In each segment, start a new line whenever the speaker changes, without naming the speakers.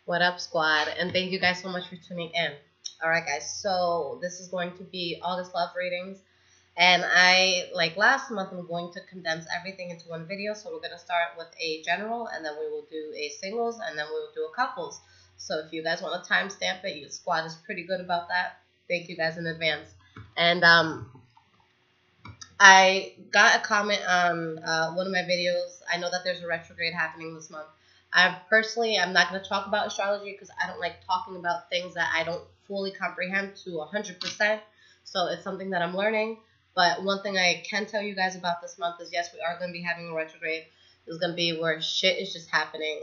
What up, squad? And thank you guys so much for tuning in. Alright, guys, so this is going to be August love readings. And like last month, I'm going to condense everything into one video. So we're going to start with a general, and then we will do a singles, and then we will do a couples. So if you guys want to timestamp it, your squad is pretty good about that. Thank you guys in advance. And I got a comment on one of my videos. I know that there's a retrograde happening this month. I'm not going to talk about astrology because I don't like talking about things that I don't fully comprehend to 100%. So it's something that I'm learning. But one thing I can tell you guys about this month is, yes, we are going to be having a retrograde. It's going to be where shit is just happening.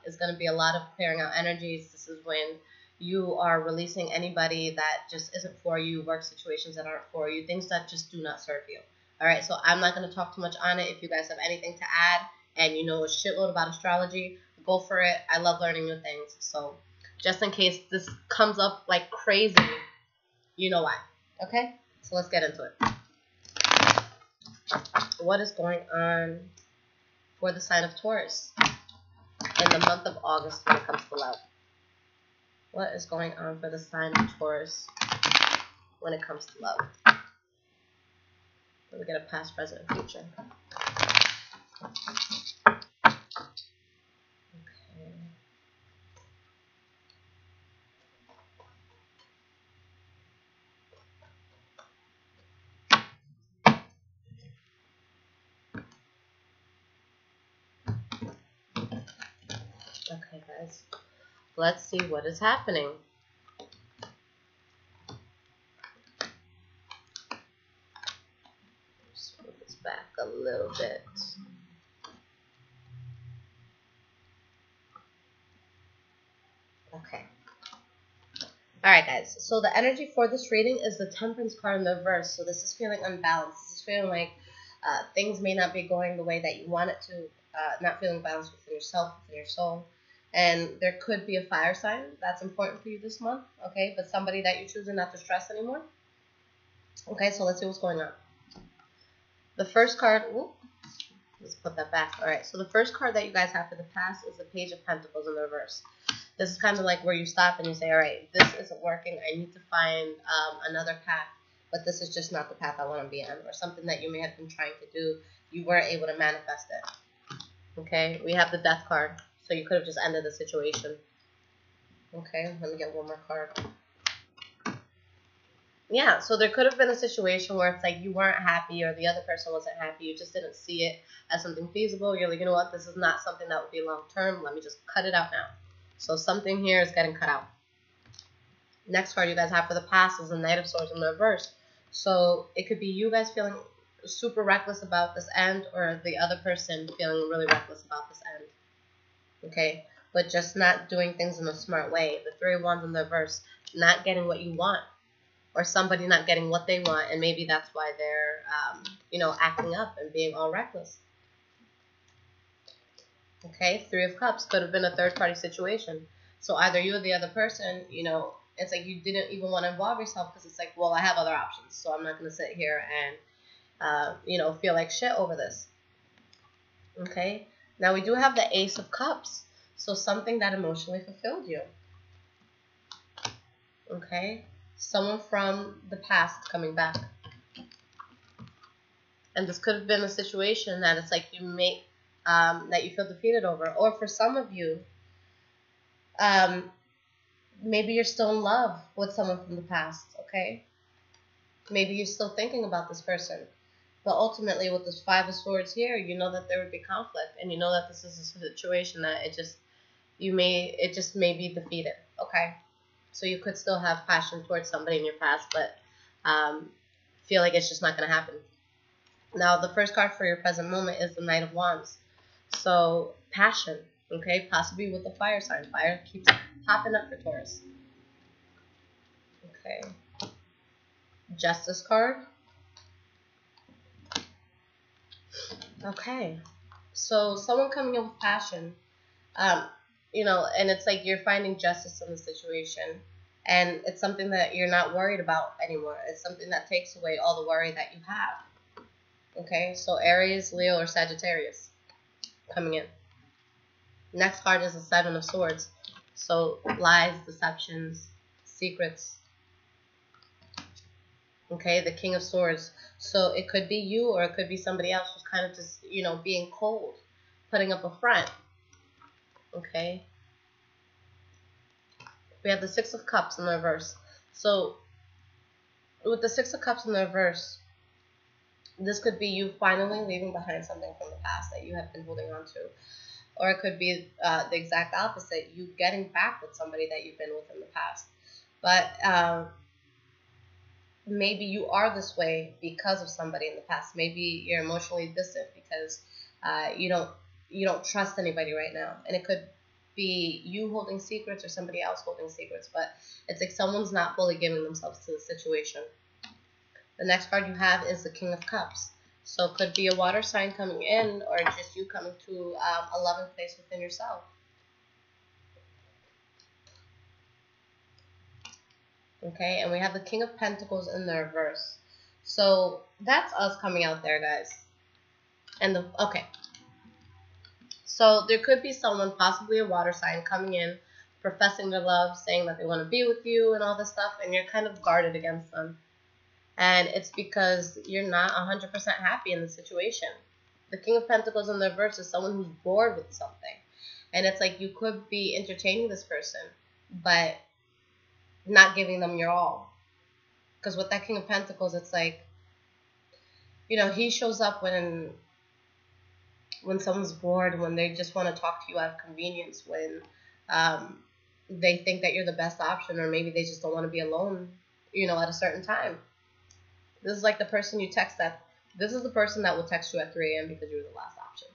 It's going to be a lot of clearing out energies. This is when you are releasing anybody that just isn't for you, work situations that aren't for you, things that just do not serve you. All right, so I'm not going to talk too much on it. If you guys have anything to add and you know a shitload about astrology, go for it. I love learning new things. So just in case this comes up like crazy, you know why. Okay, so let's get into it. What is going on for the sign of Taurus in the month of August when it comes to love? What is going on for the sign of Taurus when it comes to love? Let me get a past, present, and future. Okay, guys. Let's see what is happening. Just move this back a little bit. Okay. Alright, guys. So the energy for this reading is the Temperance card in the reverse. So this is feeling unbalanced. This is feeling like things may not be going the way that you want it to. Not feeling balanced within yourself, within your soul. And there could be a fire sign that's important for you this month, okay? But somebody that you're choosing not to stress anymore. Okay, so let's see what's going on. The first card, let's put that back. All right, so the first card that you guys have for the past is the Page of Pentacles in the reverse. This is kind of like where you stop and you say, all right, this isn't working. I need to find another path, but this is just not the path I want to be on, or something that you may have been trying to do. You weren't able to manifest it. Okay, we have the Death card. So you could have just ended the situation. Okay, let me get one more card. Yeah, so there could have been a situation where it's like you weren't happy or the other person wasn't happy. You just didn't see it as something feasible. You're like, you know what, this is not something that would be long term. Let me just cut it out now. So something here is getting cut out. Next card you guys have for the past is the Knight of Swords in the reverse. So it could be you guys feeling super reckless about this end, or the other person feeling really reckless about this end. Okay, but just not doing things in a smart way. The Three of Wands in the reverse, not getting what you want, or somebody not getting what they want, and maybe that's why they're, acting up and being all reckless. Okay, Three of Cups could have been a third-party situation. So either you or the other person, it's like you didn't even want to involve yourself because it's like, well, I have other options, so I'm not going to sit here and, feel like shit over this. Okay. Now, we do have the Ace of Cups, so something that emotionally fulfilled you. Okay? Someone from the past coming back. And this could have been a situation that it's like that you feel defeated over. Or for some of you, maybe you're still in love with someone from the past, okay? Maybe you're still thinking about this person. But ultimately, with this Five of Swords here, you know that there would be conflict, and you know that this is a situation that it just may be defeated. Okay, so you could still have passion towards somebody in your past, but feel like it's just not going to happen. Now, the first card for your present moment is the Knight of Wands. So passion, okay, possibly with the fire sign. Fire keeps popping up for Taurus. Okay, Justice card. Okay, so someone coming in with passion, and it's like you're finding justice in the situation, and it's something that you're not worried about anymore. It's something that takes away all the worry that you have. Okay, so Aries, Leo, or Sagittarius coming in. Next card is the Seven of Swords. So lies, deceptions, secrets. Okay, the King of Swords. So it could be you or it could be somebody else who's kind of just, you know, being cold, putting up a front. Okay. We have the Six of Cups in the reverse. So with the Six of Cups in the reverse, this could be you finally leaving behind something from the past that you have been holding on to. Or it could be the exact opposite, you getting back with somebody that you've been with in the past. But maybe you are this way because of somebody in the past. Maybe you're emotionally distant because you don't trust anybody right now. And it could be you holding secrets or somebody else holding secrets. But it's like someone's not fully giving themselves to the situation. The next card you have is the King of Cups. So it could be a water sign coming in or just you coming to a loving place within yourself. Okay, and we have the King of Pentacles in the reverse. So that's us coming out there, guys. And okay. So there could be someone, possibly a water sign, coming in, professing their love, saying that they want to be with you and all this stuff, and you're kind of guarded against them. And it's because you're not 100% happy in the situation. The King of Pentacles in the reverse is someone who's bored with something. And it's like you could be entertaining this person, but not giving them your all. Because with that King of Pentacles, it's like, you know, he shows up when someone's bored, when they just want to talk to you out of convenience, when they think that you're the best option, or maybe they just don't want to be alone, you know, at a certain time. This is like the person you text that. This is the person that will text you at 3 a.m. because you're the last option.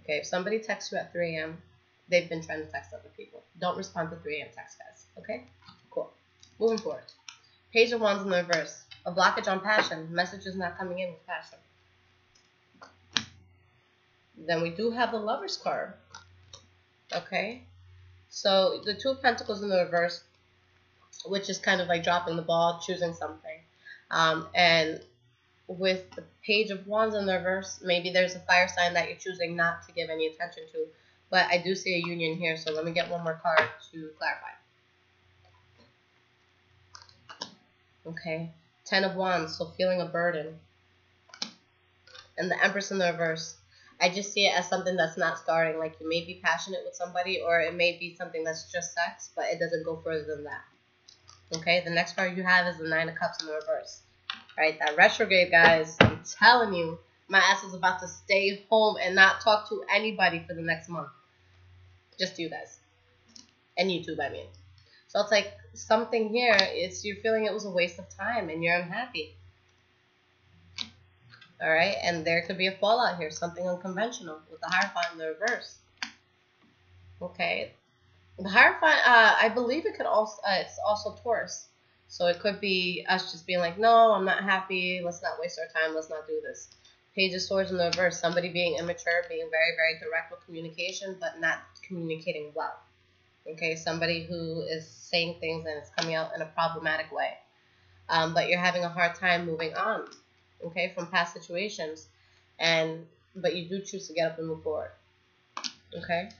Okay, if somebody texts you at 3 a.m., they've been trying to text other people. Don't respond to 3 a.m. text, guys. Okay? Cool. Moving forward. Page of Wands in the reverse. A blockage on passion. Message is not coming in with passion. Then we do have the Lover's card. Okay? So the Two of Pentacles in the reverse, which is kind of like dropping the ball, choosing something. And with the Page of Wands in the reverse, maybe there's a fire sign that you're choosing not to give any attention to. But I do see a union here, so let me get one more card to clarify. Okay, 10 of Wands, so feeling a burden. And the Empress in the reverse, I just see it as something that's not starting. Like you may be passionate with somebody, or it may be something that's just sex, but it doesn't go further than that. Okay, the next card you have is the Nine of Cups in the reverse. Right, that retrograde, guys, I'm telling you, my ass is about to stay home and not talk to anybody for the next month. Just you guys. And YouTube, I mean. So it's like something here, you're feeling it was a waste of time and you're unhappy. Alright, and there could be a fallout here, something unconventional with the Hierophant in the reverse. Okay. The Hierophant, I believe it could also, it's also Taurus. So it could be us just being like, no, I'm not happy. Let's not waste our time. Let's not do this. Page of Swords in the reverse. Somebody being immature, being very, very direct with communication, but not communicating well. Okay, somebody who is saying things and it's coming out in a problematic way. But you're having a hard time moving on, okay, from past situations. But you do choose to get up and move forward. Okay?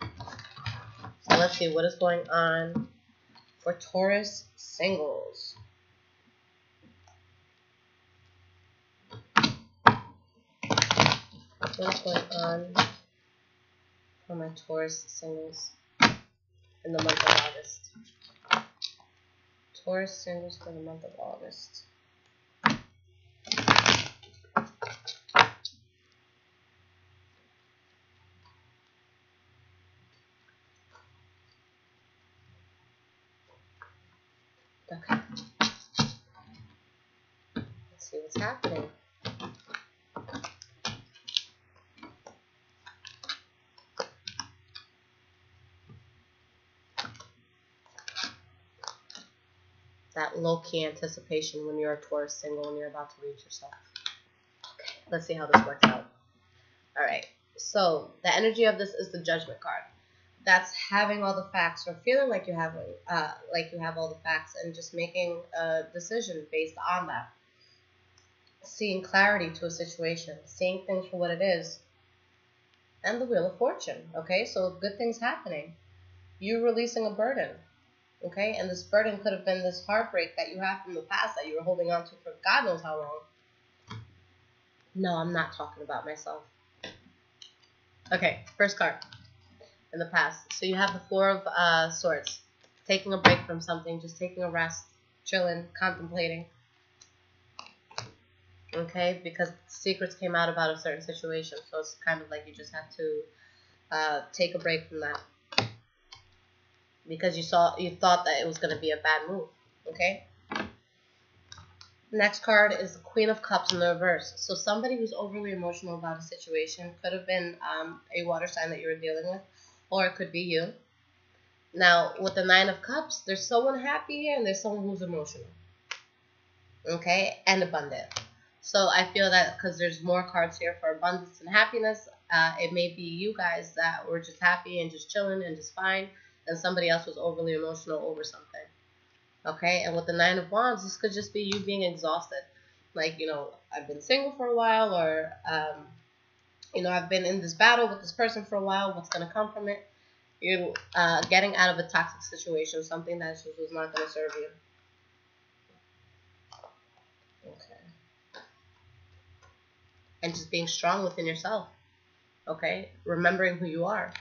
So let's see what is going on for Taurus singles. What is going on for my Taurus singles in the month of August? Taurus singles for the month of August. Okay. Let's see what's happening. That low-key anticipation when you're a Taurus single and you're about to reach yourself. Okay, let's see how this works out. Alright, so the energy of this is the Judgment card. That's having all the facts, or feeling like you have all the facts, and just making a decision based on that. Seeing clarity to a situation, seeing things for what it is, and the Wheel of Fortune. Okay, so good things happening. You releasing a burden. Okay, and this burden could have been this heartbreak that you have from the past that you were holding on to for God knows how long. No, I'm not talking about myself. Okay, first card in the past. So you have the Four of Swords. Taking a break from something, just taking a rest, chilling, contemplating. Okay, because secrets came out about a certain situation. So it's kind of like you just have to take a break from that. Because you thought that it was going to be a bad move. Okay? Next card is the Queen of Cups in the reverse. So somebody who's overly emotional about a situation could have been a water sign that you were dealing with, or it could be you. Now, with the Nine of Cups, there's someone happy here and there's someone who's emotional. Okay? And abundant. So I feel that because there's more cards here for abundance and happiness, it may be you guys that were just happy and just chilling and just fine, and somebody else was overly emotional over something. Okay, and with the Nine of Wands, this could just be you being exhausted. Like, I've been single for a while, or, I've been in this battle with this person for a while. What's going to come from it? You're getting out of a toxic situation, something that just was not going to serve you. Okay. And just being strong within yourself. Okay, remembering who you are.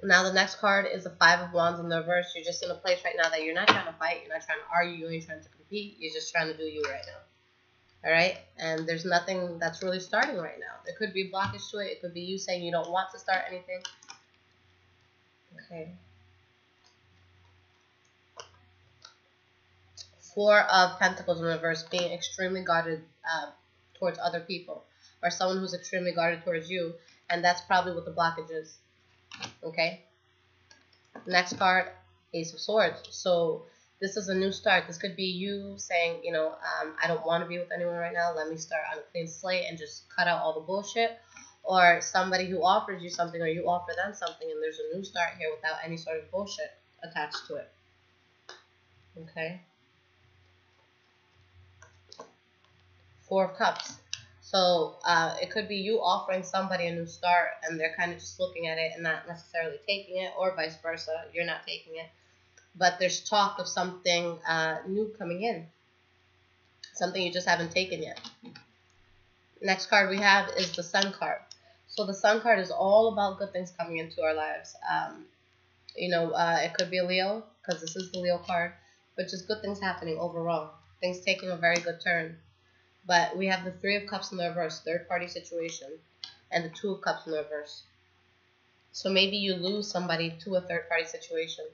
Now the next card is the Five of Wands in the reverse. You're just in a place right now that you're not trying to fight, you're not trying to argue, you ain't trying to compete, you're just trying to do you right now. Alright? And there's nothing that's really starting right now. There could be blockage to it, it could be you saying you don't want to start anything. Okay. Four of Pentacles in reverse, being extremely guarded towards other people, or someone who's extremely guarded towards you, and that's probably what the blockage is. Okay. Next card, Ace of Swords. So this is a new start. This could be you saying, I don't want to be with anyone right now. Let me start on a clean slate and just cut out all the bullshit. Or somebody who offers you something, or you offer them something, and there's a new start here without any sort of bullshit attached to it. Okay. Four of Cups. So it could be you offering somebody a new start, and they're kind of just looking at it and not necessarily taking it, or vice versa. You're not taking it. But there's talk of something new coming in. Something you just haven't taken yet. Next card we have is the Sun card. So the Sun card is all about good things coming into our lives. It could be a Leo, because this is the Leo card, but just good things happening overall. Things taking a very good turn. But we have the Three of Cups in the reverse, third-party situation, and the Two of Cups in the reverse. So maybe you lose somebody to a third-party situation,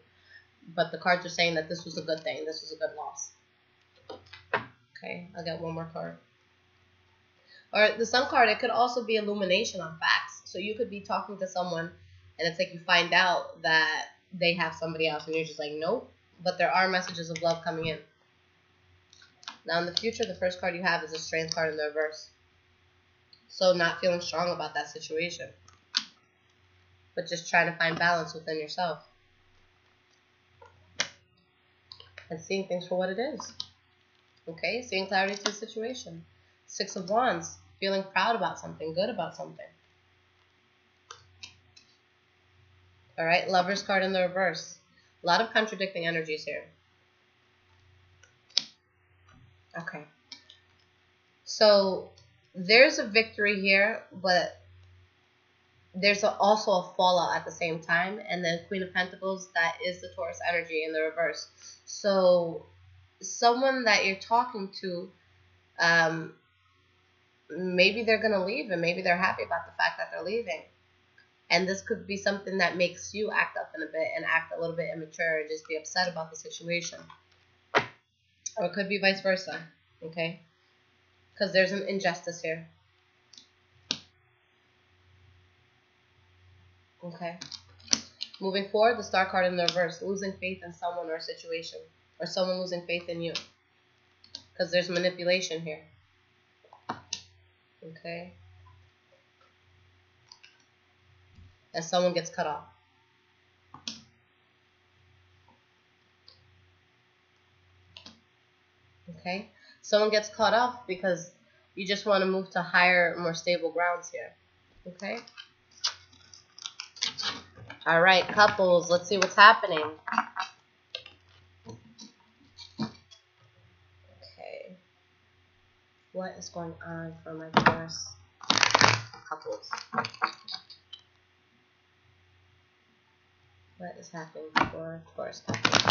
but the cards are saying that this was a good thing, this was a good loss. Okay, I'll get one more card. Or the Sun card, it could also be illumination on facts. So you could be talking to someone, and it's like you find out that they have somebody else, and you're just like, nope. But there are messages of love coming in. Now in the future, the first card you have is a Strength card in the reverse. So not feeling strong about that situation, but just trying to find balance within yourself. And seeing things for what it is. Okay, seeing clarity to the situation. Six of Wands, feeling proud about something, good about something. Alright, Lover's card in the reverse. A lot of contradicting energies here. Okay. So there's a victory here, but there's also a fallout at the same time. And then Queen of Pentacles, that is the Taurus energy in the reverse. So someone that you're talking to, maybe they're going to leave, and maybe they're happy about the fact that they're leaving. And this could be something that makes you act up in a bit and act a little bit immature and just be upset about the situation. Or it could be vice versa, okay? Because there's an injustice here. Okay. Moving forward, the Star card in the reverse. Losing faith in someone or a situation. Or someone losing faith in you. Because there's manipulation here. Okay. And someone gets cut off. Okay. Someone gets cut off because You just want to move to higher, more stable grounds here. Okay? All right, couples, let's see what's happening. Okay. What is going on for my Taurus couples? What is happening for Taurus couples?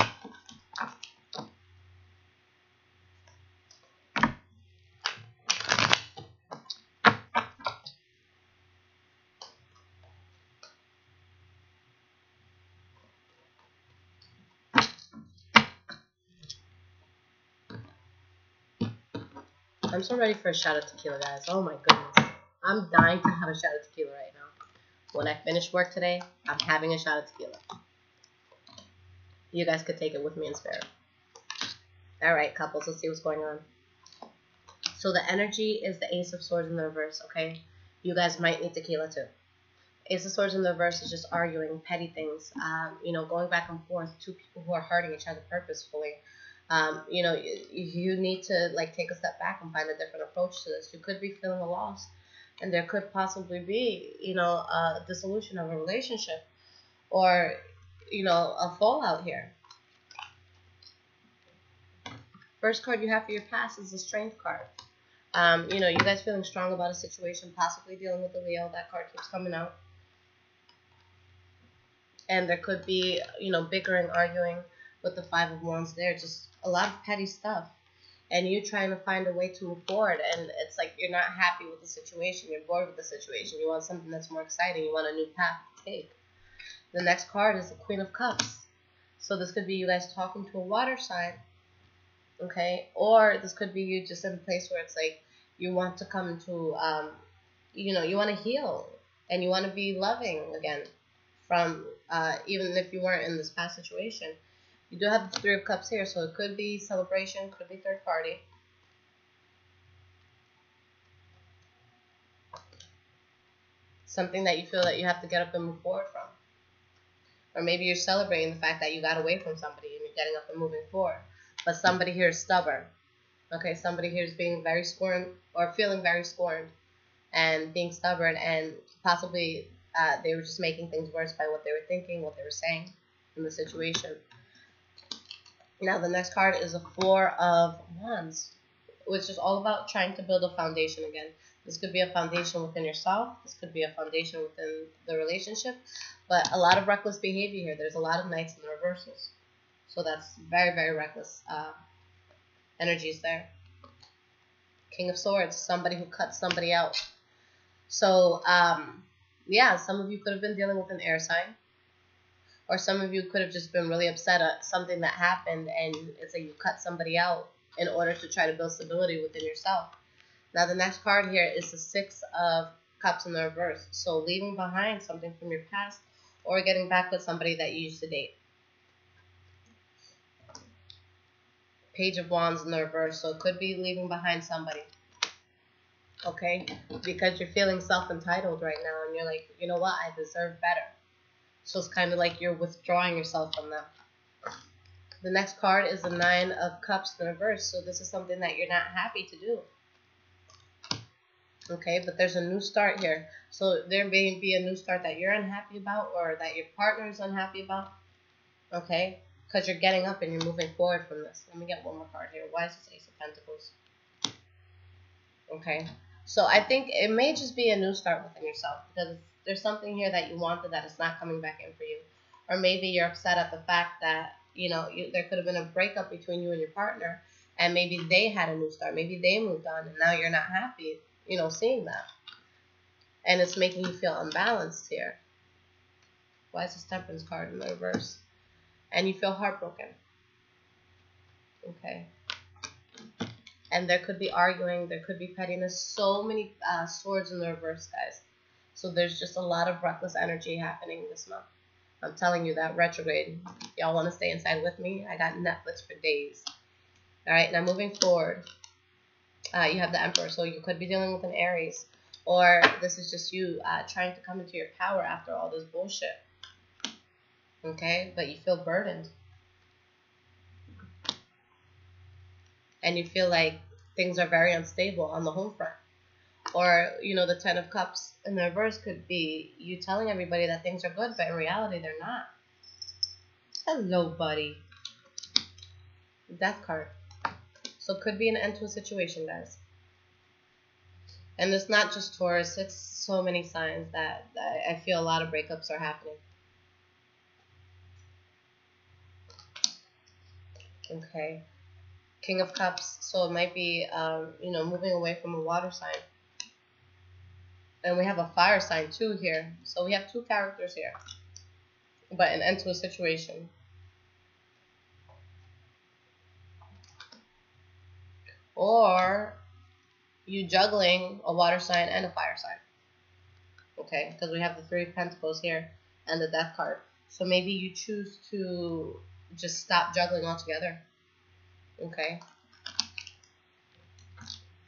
I'm so ready for a shot of tequila, guys. Oh my goodness. I'm dying to have a shot of tequila right now. When I finish work today, I'm having a shot of tequila. You guys could take it with me and spare it. Alright, couples, let's see what's going on. So the energy is the Ace of Swords in the reverse, okay? You guys might need tequila too. Ace of Swords in the reverse is just arguing petty things, you know, going back and forth, two people who are hurting each other purposefully. You know, you need to like take a step back and find a different approach to this. You could be feeling a loss, and there could possibly be, you know, a dissolution of a relationship, or, you know, a fallout here. First card you have for your past is the Strength card. You know, you guys feeling strong about a situation, possibly dealing with a Leo. That card keeps coming out. And there could be, you know, bickering, arguing with the Five of Wands there. Just a lot of petty stuff. And you trying to find a way to move forward. And it's like you're not happy with the situation. You're bored with the situation. You want something that's more exciting. You want a new path to take. The next card is the Queen of Cups. So this could be you guys talking to a water sign. Okay? Or this could be you just in a place where it's like you want to come to, you know, you want to heal. And you want to be loving again. From, even if you weren't in this past situation. You do have the Three of Cups here, so it could be celebration, could be third party. Something that you feel that you have to get up and move forward from. Or maybe you're celebrating the fact that you got away from somebody and you're getting up and moving forward. But somebody here is stubborn. Okay, somebody here is being very scorned or feeling very scorned and being stubborn, and possibly they were just making things worse by what they were thinking, what they were saying in the situation. Now the next card is a Four of Wands, which is all about trying to build a foundation again. This could be a foundation within yourself. This could be a foundation within the relationship. But a lot of reckless behavior here. There's a lot of Knights in the reversals. So that's very, very reckless energies there. King of Swords, somebody who cuts somebody out. So, yeah, some of you could have been dealing with an air sign. Or some of you could have just been really upset at something that happened, and it's like you cut somebody out in order to try to build stability within yourself. Now the next card here is the Six of Cups in the reverse. So leaving behind something from your past, or getting back with somebody that you used to date. Page of Wands in the reverse. So it could be leaving behind somebody. Okay? Because you're feeling self-entitled right now, and you're like, you know what, I deserve better. So it's kind of like you're withdrawing yourself from them. The next card is the Nine of Cups in the reverse. So this is something that you're not happy to do. Okay, but there's a new start here. So there may be a new start that you're unhappy about, or that your partner is unhappy about. Okay, because you're getting up and you're moving forward from this. Let me get one more card here. Why is this Ace of Pentacles? Okay, so I think it may just be a new start within yourself, because there's something here that you wanted that is not coming back in for you. Or maybe you're upset at the fact that, you know, there could have been a breakup between you and your partner, and maybe they had a new start. Maybe they moved on, and now you're not happy, you know, seeing that. And it's making you feel unbalanced here. Why is this Temperance card in the reverse? And you feel heartbroken. Okay. And there could be arguing. There could be pettiness. So many swords in the reverse, guys. So there's just a lot of reckless energy happening this month. I'm telling you that. Retrograde. Y'all want to stay inside with me? I got Netflix for days. All right, now moving forward. You have the Emperor, so you could be dealing with an Aries. Or this is just you trying to come into your power after all this bullshit. Okay? But you feel burdened. And you feel like things are very unstable on the home front. Or, you know, the Ten of Cups in the reverse could be you telling everybody that things are good, but in reality, they're not. Hello, buddy. Death card. So it could be an end to a situation, guys. And it's not just Taurus, it's so many signs that I feel a lot of breakups are happening. Okay. King of Cups, so it might be, you know, moving away from a water sign. And we have a fire sign too here. So we have two characters here. But an end to a situation. Or you juggling a water sign and a fire sign. Okay, because we have the Three of Pentacles here and the Death card. So maybe you choose to just stop juggling altogether. Okay.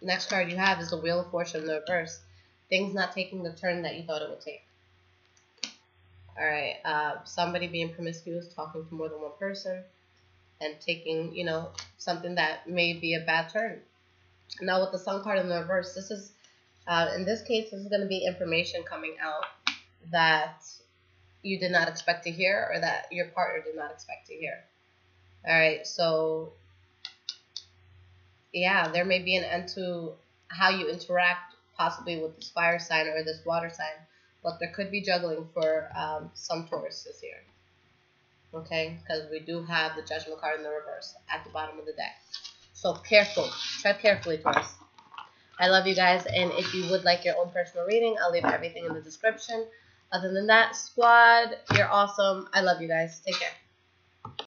Next card you have is the Wheel of Fortune in the reverse. Things not taking the turn that you thought it would take. Alright, somebody being promiscuous, talking to more than one person, and taking, you know, something that may be a bad turn. Now with the Sun card in the reverse, this is, in this case, this is going to be information coming out that you did not expect to hear or that your partner did not expect to hear. Alright, so yeah, there may be an end to how you interact possibly with this fire sign or this water sign, but there could be juggling for some Tauruses here. Okay, because we do have the Judgment card in the reverse at the bottom of the deck. So careful, tread carefully, Taurus. I love you guys, and if you would like your own personal reading, I'll leave everything in the description. Other than that, squad, you're awesome. I love you guys. Take care.